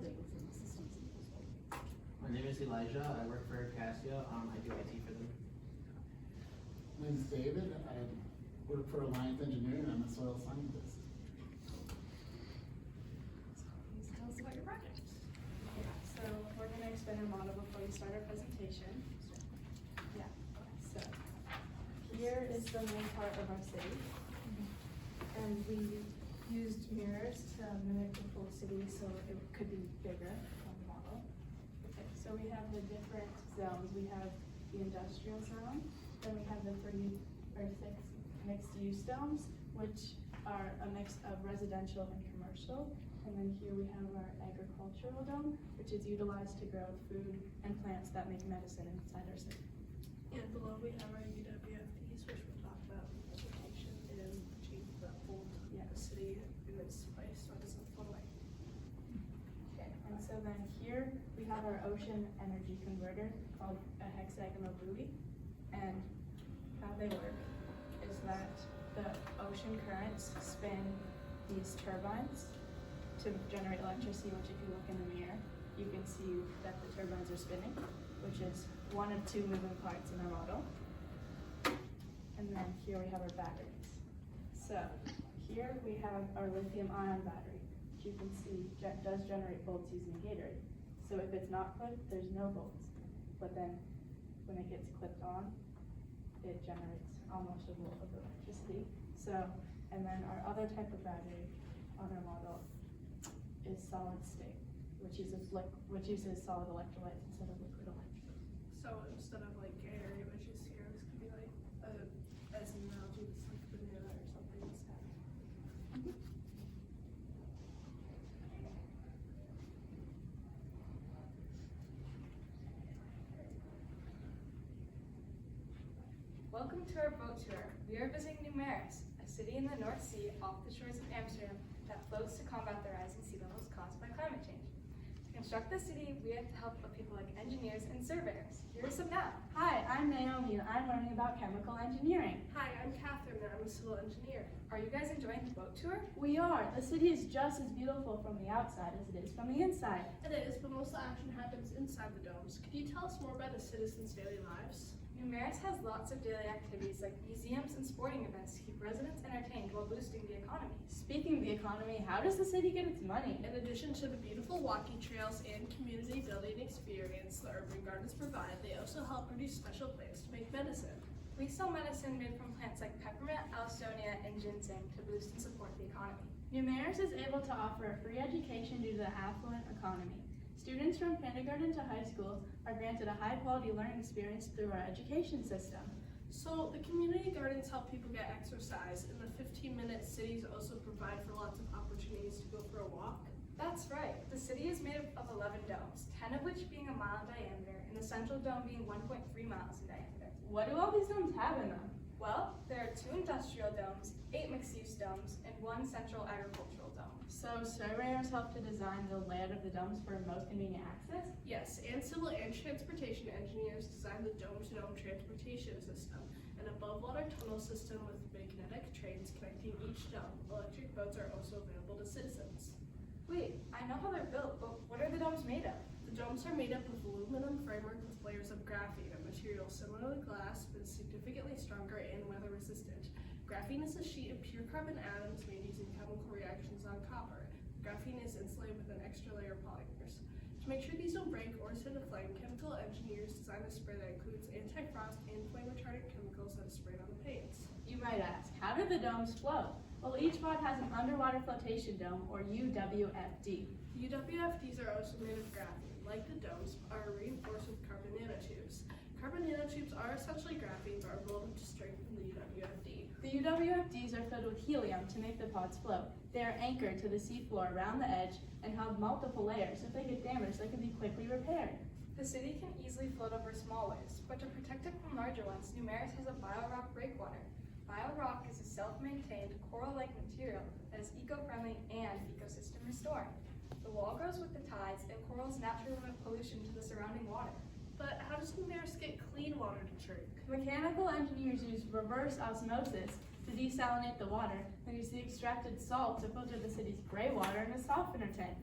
embedded within the systems as well. My name is Elijah. I work for Cassia. I do IT for them. My name's David. I work for Alliance Engineering. I'm a soil scientist. Please tell us about your project. So we're going to explain our model before we start our presentation. Yeah, so here is the main part of our city. And we used mirrors to mimic the full city so it could be bigger on the model. Okay, so we have the different zones. We have the industrial zone, then we have the 3 or 6 mixed-use zones, which are a mix of residential and commercial. And then here we have our agricultural dome, which is utilized to grow food and plants that make medicine inside our city. And below we have our UWFDs, which we'll talk about in the presentation, and achieve the hold the city in its place so it doesn't float away. Okay, and so then here we have our ocean energy converter called a hexagonal buoy. And how they work is that the ocean currents spin these turbines to generate electricity, which if you look in the mirror, you can see that the turbines are spinning, which is one of 2 moving parts in our model. And then here we have our batteries. So here we have our lithium-ion battery, which you can see does generate volts using Gatorade. So if it's not clipped, there's no volts. But then when it gets clipped on, it generates almost a volt of electricity. So, and then our other type of battery on our model is solid state, which uses solid electrolytes instead of liquid electrolytes. So instead of like Gatorade, which is here, this could be like, as an analogy, it's like banana or something instead. Welcome to our boat tour. We are visiting Nieuwmaris, a city in the North Sea off the shores of Amsterdam that floats to combat the rising sea levels caused by climate change. To construct the city, we have the help of people like engineers and surveyors. Here are some now. Hi, I'm Naomi, and I'm learning about chemical engineering. Hi, I'm Catherine, and I'm a civil engineer. Are you guys enjoying the boat tour? We are. The city is just as beautiful from the outside as it is from the inside. It is, but most of the action happens inside the domes. Could you tell us more about the citizens' daily lives? Nieuwmaris has lots of daily activities like museums and sporting events to keep residents entertained while boosting the economy. Speaking of the economy, how does the city get its money? In addition to the beautiful walking trails and community building experience the urban gardens provide, they also help produce special plants to make medicine. We sell medicine made from plants like peppermint, alstonia, and ginseng to boost and support the economy. Nieuwmaris is able to offer a free education due to the affluent economy. Students from kindergarten to high school are granted a high-quality learning experience through our education system. So the community gardens help people get exercise, and the 15-minute cities also provide for lots of opportunities to go for a walk. That's right. The city is made of 11 domes, 10 of which being a mile in diameter, and the central dome being 1.3 miles in diameter. What do all these domes have in them? Well, there are 2 industrial domes, 8 mixed-use domes, and 1 central agricultural dome. So surveyors help to design the layout of the domes for most convenient access? Yes, and civil and transportation engineers designed the dome-to-dome transportation system, an above-water tunnel system with magnetic trains connecting each dome. Electric boats are also available to citizens. Wait, I know how they're built, but what are the domes made of? The domes are made up of aluminum framework with layers of graphene, a material similar to glass but significantly stronger and weather-resistant. Graphene is a sheet of pure carbon atoms made using chemical reactions on copper. Graphene is insulated with an extra layer of polymers. To make sure these don't break or set aflame, chemical engineers designed a spray that includes anti-frost and flame-retardant chemicals that are sprayed on the paints. You might ask, how do the domes float? Well, each pod has an underwater flotation dome, or UWFD. UWFDs are also made of graphene. Like the domes, are reinforced with carbon nanotubes. Carbon nanotubes are essentially graphene but are molded to strengthen the UWFD. The UWFDs are filled with helium to make the pods float. They are anchored to the seafloor around the edge and have multiple layers. If they get damaged, they can be quickly repaired. The city can easily float over small waves, but to protect it from larger ones, Nieuwmaris has a biorock breakwater. Biorock is a self-maintained coral-like material that is eco-friendly and ecosystem restoring. The wall grows with the tides, and corals naturally remove pollution to the surrounding water. But how does Nieuwmaris get clean water to drink? Mechanical engineers use reverse osmosis to desalinate the water, then use the extracted salt to filter the city's gray water in a softener tank.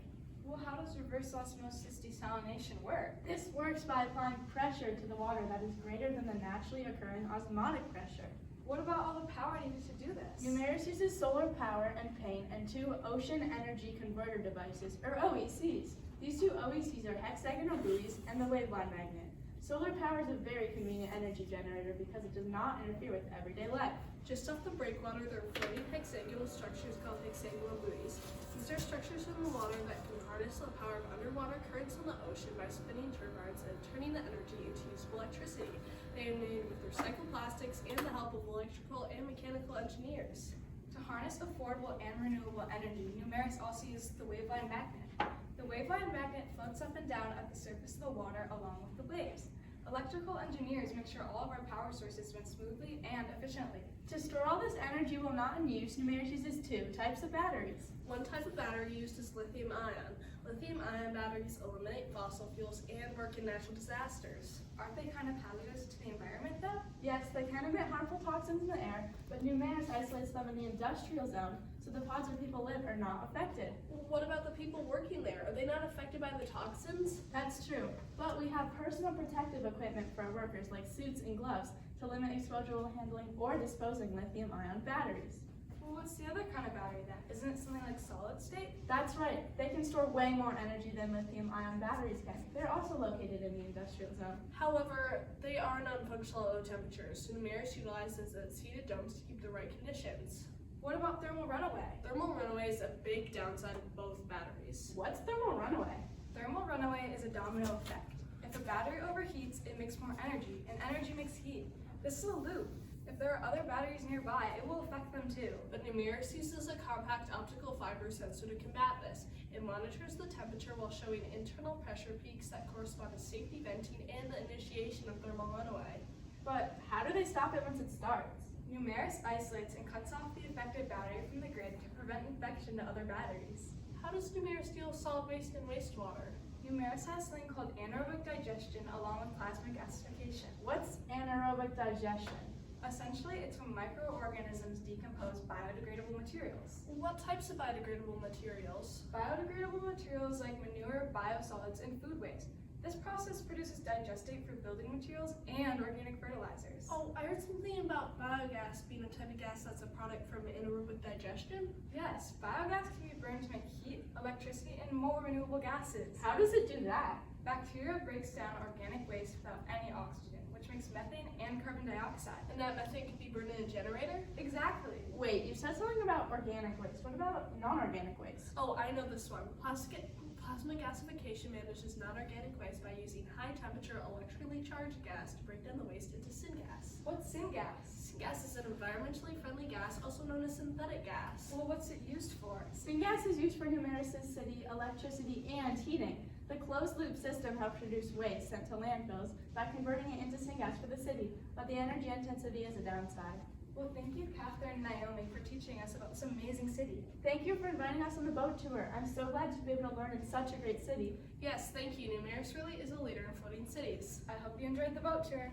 Well, how does reverse osmosis desalination work? This works by applying pressure to the water that is greater than the naturally occurring osmotic pressure. What about all the power needed to do this? Nieuwmaris uses solar power and paint and 2 ocean energy converter devices, or OECs. These 2 OECs are hexagonal buoys and the waveline magnet. Solar power is a very convenient energy generator because it does not interfere with everyday life. Just off the breakwater, there are floating hexagonal structures called hexagonal buoys. These are structures in the water that can harness the power of underwater currents in the ocean by spinning turbines and turning the energy into useful electricity. They are made with recycled plastics and the help of electrical and mechanical engineers. To harness affordable and renewable energy, Nieuwmaris also uses the waveline magnet. The waveline magnet floats up and down at the surface of the water along with the waves. Electrical engineers make sure all of our power sources run smoothly and efficiently. To store all this energy while not in use, Nieuwmaris uses 2 types of batteries. One type of battery used is lithium-ion. Lithium-ion batteries eliminate fossil fuels and work in natural disasters. Aren't they kind of hazardous to the environment though? Yes, they can emit harmful toxins in the air, but Nieuwmaris isolates them in the industrial zone, so the pods where people live are not affected. What about the people working there? Are they not affected by the toxins? That's true, but we have personal protective equipment for our workers like suits and gloves to limit exposure while handling or disposing lithium-ion batteries. Well, what's the other kind of battery then? Isn't it something like solid state? That's right, they can store way more energy than lithium-ion batteries can. They're also located in the industrial zone. However, they are non-functional at low temperatures, so Nieuwmaris utilizes its heated domes to keep the right conditions. What about thermal runaway? Thermal runaway is a big downside of both batteries. What's thermal runaway? Thermal runaway is a domino effect. If a battery overheats, it makes more energy, and energy makes heat. This is a loop. If there are other batteries nearby, it will affect them too. But Nieuwmaris uses a compact optical fiber sensor to combat this. It monitors the temperature while showing internal pressure peaks that correspond to safety venting and the initiation of thermal runaway. But how do they stop it once it starts? Nieuwmaris isolates and cuts off the affected battery from the grid to prevent infection to other batteries. How does Nieuwmaris deal with solid waste and wastewater? Nieuwmaris has something called anaerobic digestion along with plasma gasification. What's anaerobic digestion? Essentially, it's when microorganisms decompose biodegradable materials. What types of biodegradable materials? Biodegradable materials like manure, biosolids, and food waste. This process produces digestate for building materials and organic fertilizers. Oh, I heard something about biogas being a type of gas that's a product from anaerobic digestion. Yes, biogas can be burned to make heat, electricity, and more renewable gases. How does it do that? Bacteria breaks down organic waste without any oxygen, which makes methane and carbon dioxide. And that methane can be burned in a generator? Exactly. Wait, you said something about organic waste. What about non-organic waste? Oh, I know this one. Plasma gasification manages non-organic waste by using high-temperature electrically charged gas to break down the waste into syngas. What's syngas? Syngas is an environmentally friendly gas, also known as synthetic gas. Well, what's it used for? Syngas is used for Nieuwmaris' city electricity and heating. The closed-loop system helps reduce waste sent to landfills by converting it into syngas for the city, but the energy intensity is a downside. Well, thank you, Catherine and Naomi, for teaching us about this amazing city. Thank you for inviting us on the boat tour. I'm so glad to be able to learn in such a great city. Yes, thank you. Nieuwmaris really is a leader in floating cities. I hope you enjoyed the boat tour.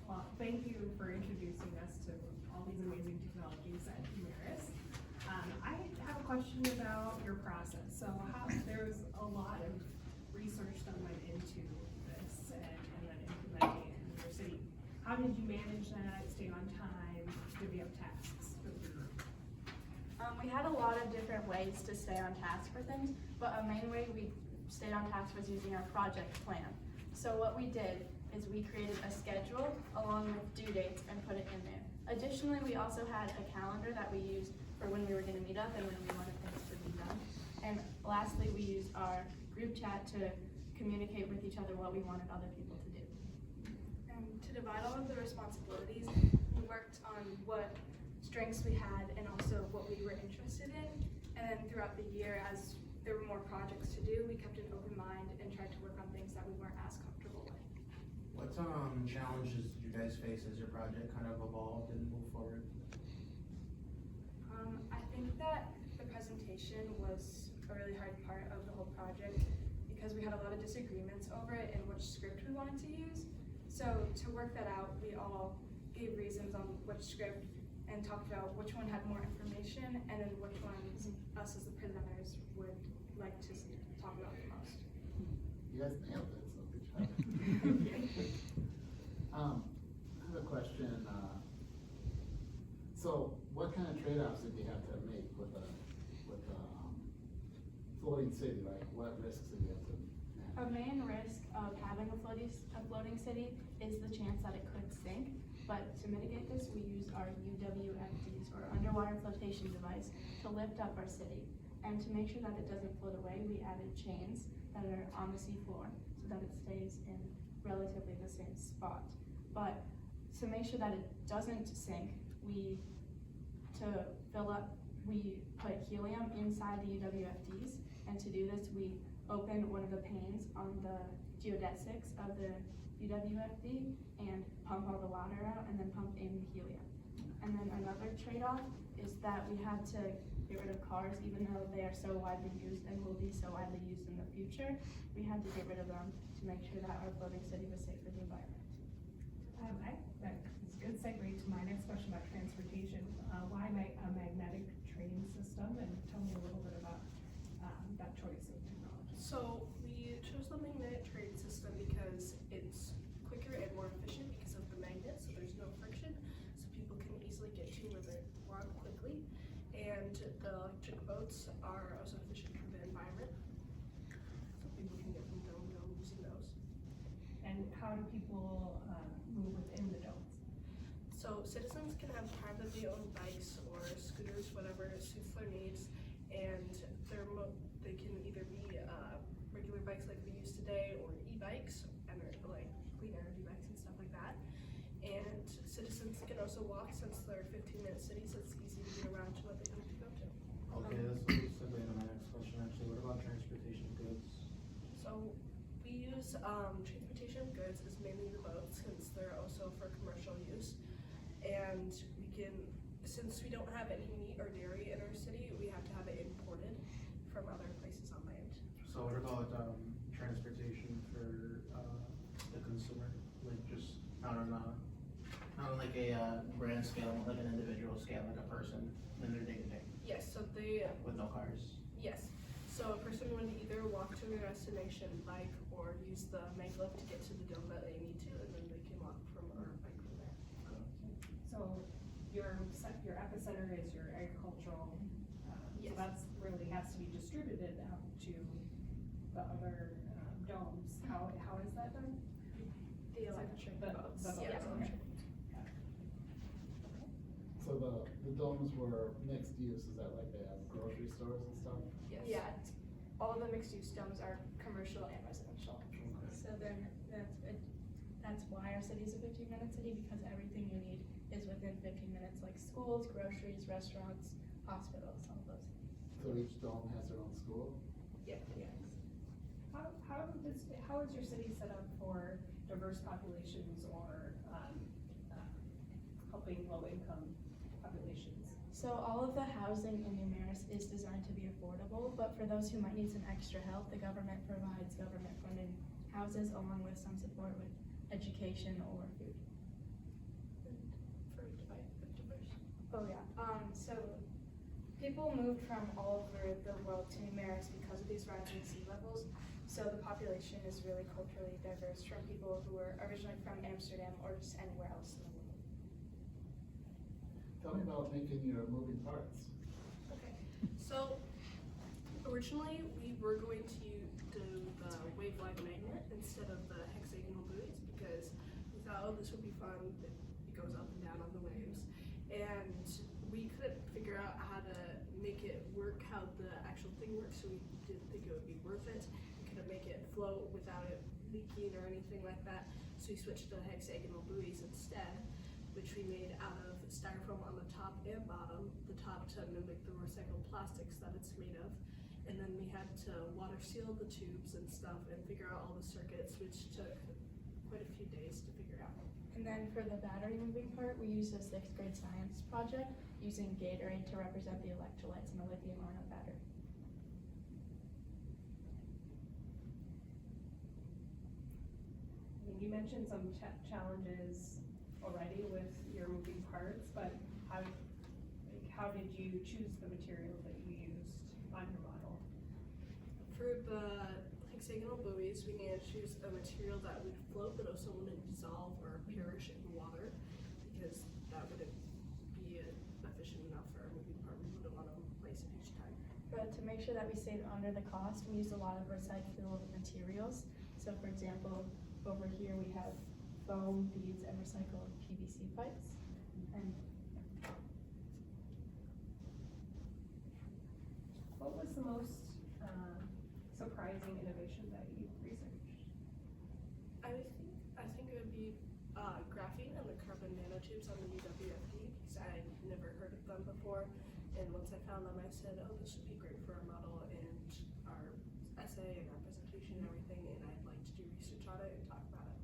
Well, thank you for introducing us to all these amazing technologies at Nieuwmaris. I have a question about your process. So there's a lot of research that went into this and then implementing it in your city. How did you manage that, stay on time, divvy up tasks for the group? We had a lot of different ways to stay on task for things, but a main way we stayed on task was using our project plan. So what we did is we created a schedule along with due dates and put it in there. Additionally, we also had a calendar that we used for when we were going to meet up and when we wanted things to be done. And lastly, we used our group chat to communicate with each other what we wanted other people to do. And to divide all of the responsibilities, we worked on what strengths we had and also what we were interested in. And then throughout the year, as there were more projects to do, we kept an open mind and tried to work on things that we weren't as comfortable with. What challenges did you guys face as your project kind of evolved and moved forward? I think that the presentation was a really hard part of the whole project because we had a lot of disagreements over it and which script we wanted to use. So to work that out, we all gave reasons on which script and talked about which one had more information and then which ones us as the presenters would like to talk about the most. You guys nailed it, so good job. I have a question, so what kind of trade-offs did you have to make with a floating city, like what risks did you have to manage? A main risk of having a floating city is the chance that it could sink, but to mitigate this, we use our UWFDs, or underwater flotation device, to lift up our city. And to make sure that it doesn't float away, we added chains that are on the seafloor so that it stays in relatively the same spot. But to make sure that it doesn't sink, we put helium inside the UWFDs, and to do this, we open one of the panes on the geodesics of the UWFD and pump all the water out and then pump in the helium. And then another trade-off is that we had to get rid of cars, even though they are so widely used and will be so widely used in the future. We had to get rid of them to make sure that our floating city was safe for the environment. That is a good segue to my next question about transportation. Why a magnetic train system? And tell me a little bit about that choice of technology. So we chose the magnetic train system because it's quicker and more efficient because of the magnet, so there's no friction, so people can easily get to where they want quickly. And the electric boats are also efficient for the environment, so people can get from dome to dome using those. And how do people move within the domes? So citizens can have privately owned bikes or scooters, whatever suits their needs, and they can either be regular bikes like we use today, or e-bikes, and like clean energy bikes and stuff like that. And citizens can also walk, since they're 15-minute cities, so it's easy to get around to what they need to go to. Okay, this will segue into my next question actually. What about transportation goods? So we use transportation goods as mainly the boats, since they're also for commercial use. And we can, since we don't have any meat or dairy in our city, we have to have it imported from other places on land. So what about transportation for the consumer? Like just not on like a grand scale, like an individual scale, like a person in their day to day Yes, so they, with no cars. yes. So a person would either walk to their destination, bike, or use the maglev to get to the dome that they need to, and then they can walk from or bike from there. So your epicenter is your agricultural, Yes. so that's really has to be distributed out to the other domes. How is that done? The electric The- boats. the boats, Yes. okay. So the domes were mixed use, is that like they have grocery stores and stuff? Yes. Yeah, all the mixed-use domes are commercial and residential. So then that's why our city is a 15-minute city, because everything you need is within 15 minutes, like schools, groceries, restaurants, hospitals, all of those things. So each dome has their own school? Yes. How is your city set up for diverse populations or helping low-income populations? So all of the housing in Nieuwmaris is designed to be affordable, but for those who might need some extra help, the government provides government-funded houses along with some support with education or food. For diverse. Oh yeah. So people moved from all over the world to Nieuwmaris because of these rising sea levels. So the population is really culturally diverse, from people who were originally from Amsterdam or just anywhere else in the world. Tell me about making your moving parts. Okay. So originally we were going to do the wave-like magnet instead of the hexagonal buoys, because we thought, oh, this would be fun. It goes up and down on the waves, and we couldn't figure out how to make it work, how the actual thing works. So we didn't think it would be worth it. We couldn't make it float without it leaking or anything like that. So we switched to hexagonal buoys instead, which we made out of styrofoam on the top and bottom, the top to mimic the recycled plastics that it's made of. And then we had to water seal the tubes and stuff and figure out all the circuits, which took quite a few days to figure out. And then for the battery moving part, we used a 6th grade science project using Gatorade to represent the electrolytes in a lithium-ion battery. You mentioned some challenges already with your moving parts, but how did you choose the materials that you used on your model? For the hexagonal buoys, we needed to choose a material that would float but also wouldn't dissolve or perish in water, because that wouldn't be efficient enough for our moving part. We wouldn't want to replace it each time. But to make sure that we save under the cost, we used a lot of recyclable materials. So for example, over here we have foam, beads, and recycled PVC pipes. And What was the most surprising innovation that you researched? I think it would be graphene and the carbon nanotubes on the UWFD, because I never heard of them before. And once I found them, I said, oh, this would be great for our model and our essay and our presentation and everything, and I'd like to do research on it and talk about it.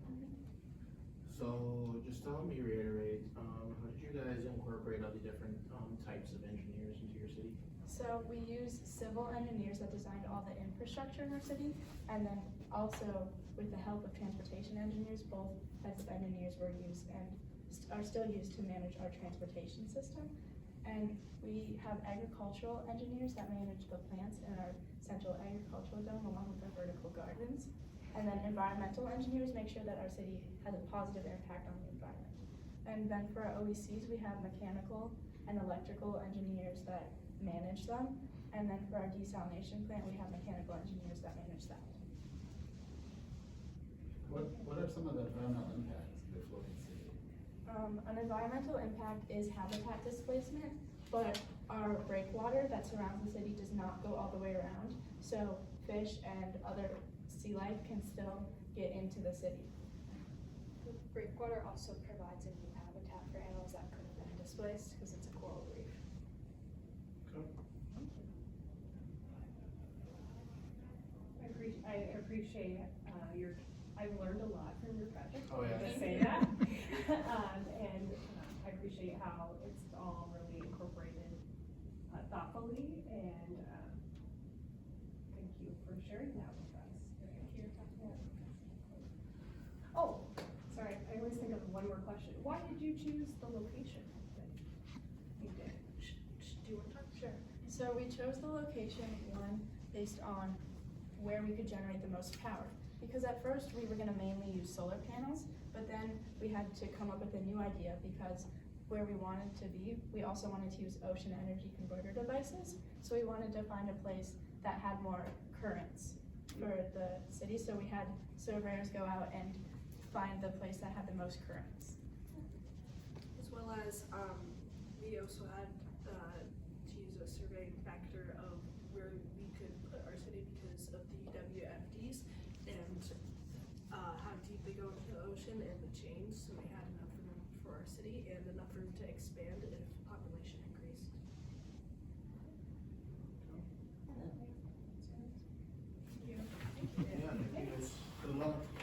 So just to help me reiterate, how did you guys incorporate all the different types of engineers into your city? so we use civil engineers that designed all the infrastructure in our city, and then also with the help of transportation engineers, both types of engineers were used and are still used to manage our transportation system. And we have agricultural engineers that manage the plants in our central agricultural dome along with our vertical gardens. And then environmental engineers make sure that our city has a positive impact on the environment. And then for our OECs, we have mechanical and electrical engineers that manage them. And then for our desalination plant, we have mechanical engineers that manage that. What are some of the environmental impacts of the floating city? An environmental impact is habitat displacement, but our breakwater that surrounds the city does not go all the way around. So fish and other sea life can still get into the city. The breakwater also provides a new habitat for animals that could have been displaced because it's a coral reef. I appreciate I've learned a lot from your project. Oh, yeah. I'll just say that. And I appreciate how it's all really incorporated thoughtfully, and thank you for sharing that with us. Thank you. Oh, sorry, I always think of one more question. Why did you choose the location that you did? Do you want to talk? Sure. So we chose the location, one, based on where we could generate the most power. Because at first we were gonna mainly use solar panels, but then we had to come up with a new idea because where we wanted to be, we also wanted to use ocean energy converter devices. So we wanted to find a place that had more currents for the city. So we had surveyors go out and find the place that had the most currents. As well as, we also had to use a survey factor of where we could put our city because of the WFDs and how deep they go into the ocean and the change. So we had enough room for our city and enough room to expand if population increased. Yeah, thank you guys. Good luck.